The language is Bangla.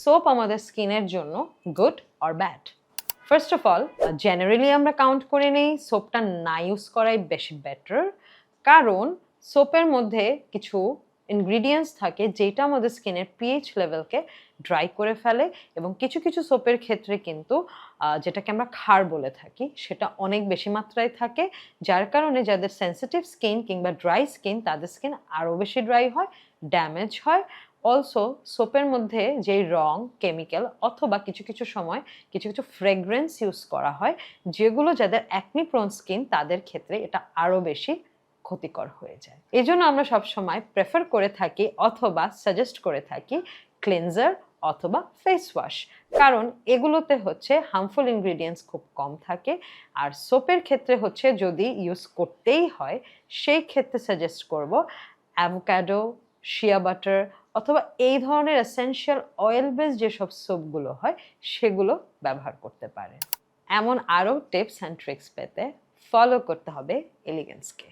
সোপ আমাদের স্কিনের জন্য good or bad? First of all, generally আমরা কাউন্ট করে নেই সোপটা না ইউজ করাই বেশি বেটার, কারণ সোপের মধ্যে কিছু ইনগ্রিডিয়েন্টস থাকে যেটা আমাদের স্কিনের পিএইচ লেভেলকে ড্রাই করে ফেলে, এবং কিছু কিছু সোপের ক্ষেত্রে কিন্তু যেটাকে আমরা ক্ষার বলে থাকি সেটা অনেক বেশি মাত্রায় থাকে, যার কারণে যাদের সেন্সিটিভ স্কিন কিংবা ড্রাই স্কিন তাদের স্কিন আরও বেশি ড্রাই হয়, ড্যামেজ হয়। অলসো সোপের মধ্যে যেই রং, কেমিক্যাল অথবা কিছু কিছু সময় কিছু কিছু ফ্রেগরেন্স ইউজ করা হয়, যেগুলো যাদের অ্যাকনি প্রোন স্কিন তাদের ক্ষেত্রে এটা আরও বেশি ক্ষতিকর হয়ে যায়। এই জন্য আমরা সবসময় প্রেফার করে থাকি অথবা সাজেস্ট করে থাকি ক্লিনজার অথবা ফেস ওয়াশ, কারণ এগুলোতে হচ্ছে হার্মফুল ইনগ্রিডিয়েন্টস খুব কম থাকে। আর সোপের ক্ষেত্রে হচ্ছে যদি ইউজ করতেই হয় সেই ক্ষেত্রে সাজেস্ট করব অ্যাভোকাডো, শিয়া বাটার অথবা এই ধরনের এসেনশিয়াল অয়েল বেস যেসব সোপগুলো হয় সেগুলো ব্যবহার করতে পারেন। এমন আরও টিপস অ্যান্ড ট্রিক্স পেতে ফলো করতে হবে এলিগেন্সকে।